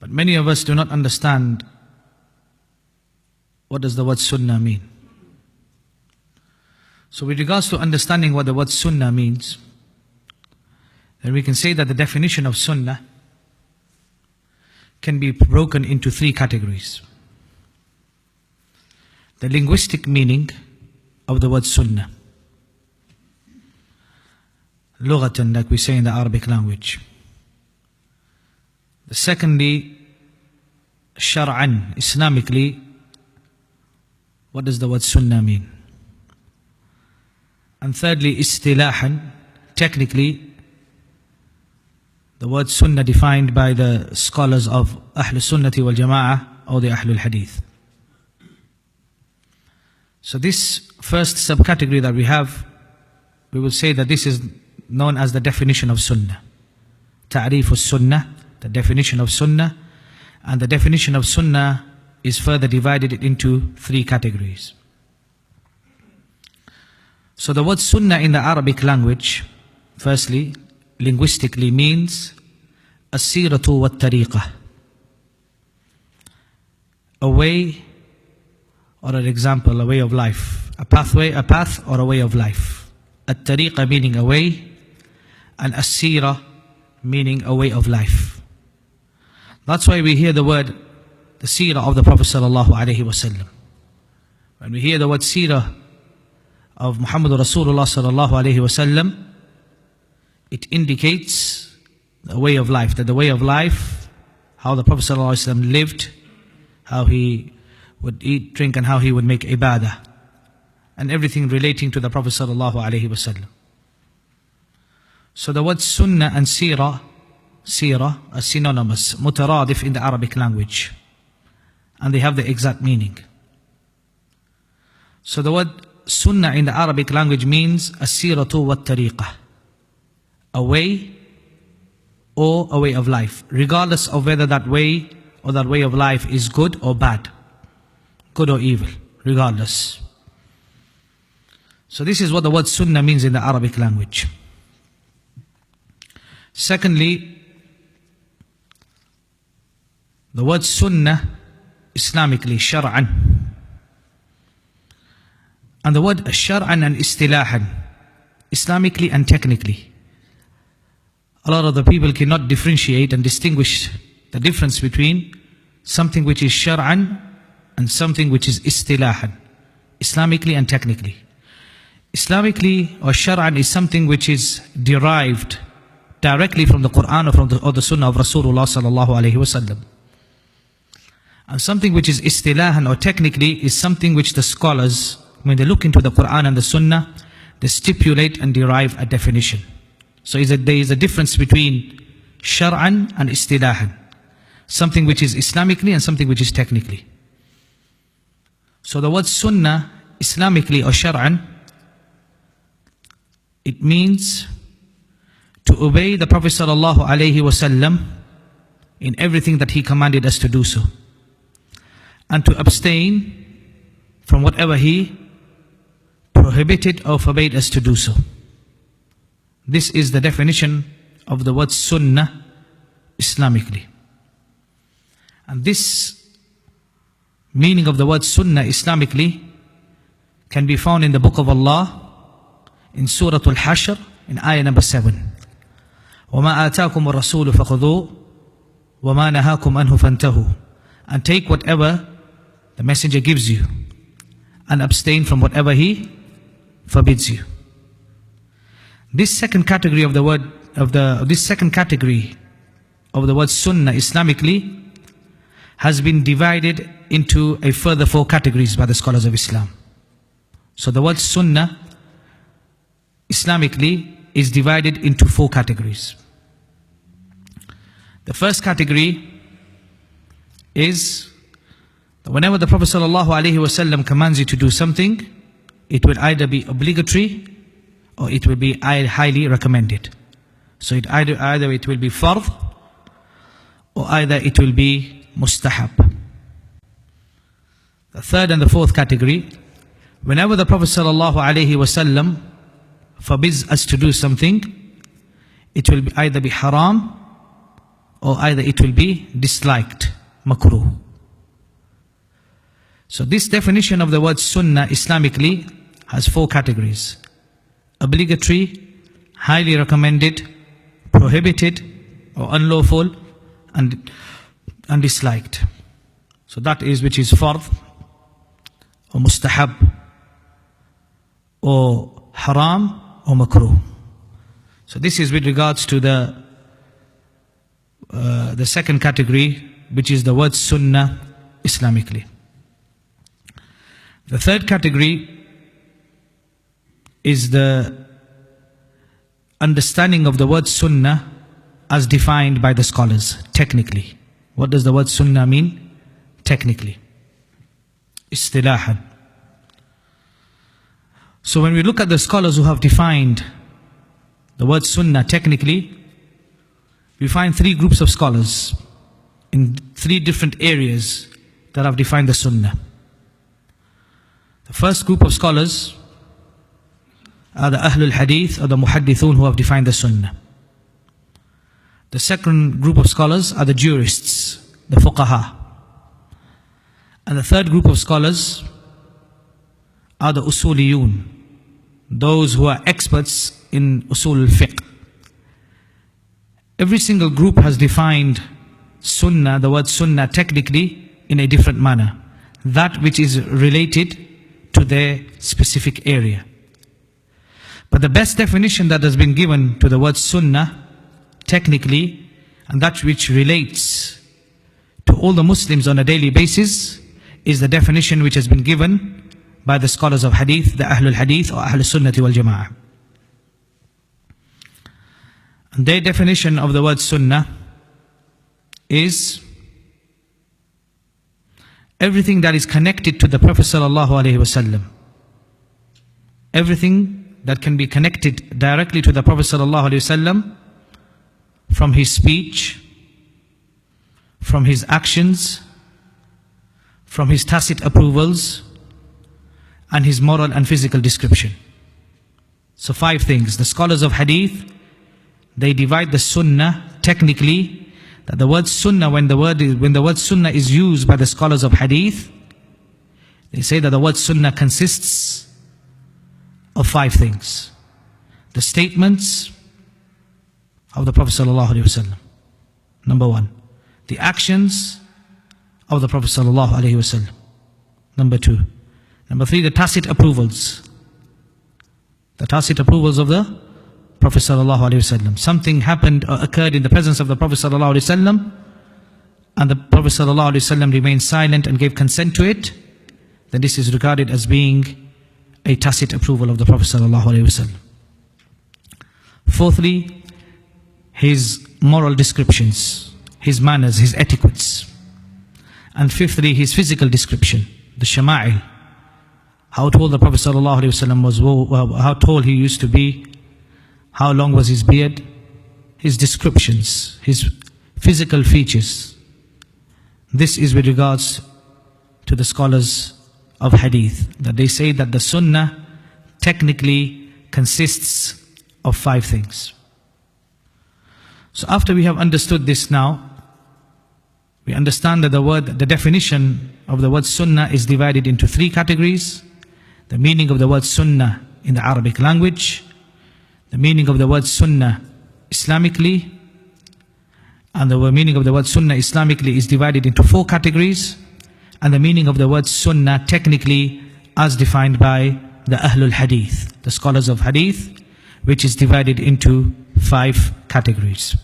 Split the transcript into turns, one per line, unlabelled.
But many of us do not understand what does the word Sunnah mean. So with regards to understanding what the word Sunnah means, then we can say that the definition of Sunnah can be broken into three categories. The linguistic meaning of the word Sunnah, lughatan, like we say in the Arabic language. Secondly, shar'an, Islamically, what does the word Sunnah mean? And thirdly, istilahan, technically, the word Sunnah defined by the scholars of Ahlul Sunnati wal Jama'ah or the Ahlul Hadith. So this first subcategory that we have, we will say that this is known as the definition of Sunnah. Ta'rif al-Sunnah, the definition of Sunnah. And the definition of Sunnah is further divided into three categories. So the word Sunnah in the Arabic language, firstly, linguistically means as-siratu wat-tariqah, a way or an example, a way of life, a pathway, a path or a way of life. At-tariqah meaning a way, and as-sirah meaning a way of life. That's why we hear the word, the seerah of the Prophet sallallahu alaihi wasallam. When we hear the word seerah of Muhammad Rasulullah sallallahu alaihi wasallam, it indicates the way of life, that the way of life, how the Prophet sallallahu alaihi wasallam lived, how he would eat, drink, and how he would make ibadah, and everything relating to the Prophet sallallahu alaihi wasallam. So the words Sunnah and Seerah are synonymous, mutaradif in the Arabic language, and they have the exact meaning. So the word Sunnah in the Arabic language means as-siratu wat-tariqah, a way or a way of life, regardless of whether that way or that way of life is good or bad, good or evil, regardless. So this is what the word Sunnah means in the Arabic language. Secondly, the word Sunnah, Islamically, shar'an. And the word shar'an and istilahan, Islamically and technically. A lot of the people cannot differentiate and distinguish the difference between something which is shar'an and something which is istilahan, Islamically and technically. Islamically or shar'an is something which is derived directly from the Quran or the Sunnah of Rasulullah sallallahu alaihi wasallam. And something which is istilahan or technically is something which the scholars, when they look into the Quran and the Sunnah, they stipulate and derive a definition. So there is a difference between shar'an and istilahan, something which is Islamically and something which is technically. So the word Sunnah, Islamically or shar'an, it means to obey the Prophet sallallahu alaihi wasallam in everything that he commanded us to do so, and to abstain from whatever he prohibited or forbade us to do so. This is the definition of the word Sunnah Islamically. And this meaning of the word Sunnah Islamically can be found in the book of Allah, in Surah Al-Hashr, in ayah number 7. وَمَا آتَاكُمُ الرَّسُولُ فَخُذُوهُ وَمَا نَهَاكُمْ أَنْهُ فَانْتَهُوا. And take whatever the messenger gives you, and abstain from whatever he forbids you. This second category of the word Sunnah Islamically has been divided into a further 4 categories by the scholars of Islam. So the word Sunnah Islamically is divided into 4 categories. The first category is that whenever the Prophet ﷺ commands you to do something, it will either be obligatory or it will be highly recommended. So either it will be fard or either it will be mustahab. The third and the fourth category, whenever the Prophet ﷺ forbids us to do something, it will either be haram or either it will be disliked, makruh. So this definition of the word sunnah Islamically has 4 categories: obligatory, highly recommended, prohibited or unlawful, and disliked. So that is which is fard or mustahab or haram or makruh. So this is with regards to the second category, which is the word sunnah Islamically. The third category is the understanding of the word sunnah as defined by the scholars, technically. What does the word sunnah mean? Technically. Istilahan. So when we look at the scholars who have defined the word sunnah technically, we find 3 groups of scholars in 3 different areas that have defined the sunnah. The first group of scholars are the Ahlul Hadith or the Muhaddithun who have defined the sunnah. The second group of scholars are the jurists, the fuqaha. And the third group of scholars are the usuliyun, those who are experts in usul al-fiqh. Every single group has defined sunnah, the word sunnah technically, in a different manner. That which is related to their specific area. But the best definition that has been given to the word sunnah technically, and that which relates to all the Muslims on a daily basis, is the definition which has been given by the scholars of hadith, the Ahlul Hadith or Ahlul Sunnati wal Jama'ah. And their definition of the word sunnah is everything that is connected to the Prophet sallallahu alaihi wasallam. Everything that can be connected directly to the Prophet sallallahu alaihi wasallam, from his speech, from his actions, from his tacit approvals, and his moral and physical description. So 5 things. The scholars of hadith, they divide the sunnah technically, that the word sunnah, when the word sunnah is used by the scholars of hadith, they say that the word sunnah consists of 5 things. The statements of the Prophet sallallahu alaihi wasallam, number 1. The actions of the Prophet sallallahu alaihi wasallam, number 2. Number 3, the tacit approvals. The tacit approvals of the Prophet sallallahu alaihi wasallam. Something happened or occurred in the presence of the Prophet sallallahu alaihi wasallam, and the Prophet sallallahu alaihi wasallam remained silent and gave consent to it, then this is regarded as being a tacit approval of the Prophet sallallahu alaihi wasallam. 4thly, his moral descriptions, his manners, his etiquettes. And 5thly, his physical description, the shama'il. How tall the Prophet ﷺ was, how tall he used to be, how long was his beard, his descriptions, his physical features. This is with regards to the scholars of hadith, that they say that the sunnah technically consists of 5 things. So after we have understood this now, we understand that the definition of the word sunnah is divided into 3 categories. The meaning of the word sunnah in the Arabic language, the meaning of the word sunnah Islamically, and the meaning of the word sunnah Islamically is divided into 4 categories, and the meaning of the word sunnah technically as defined by the Ahlul Hadith, the scholars of hadith, which is divided into 5 categories.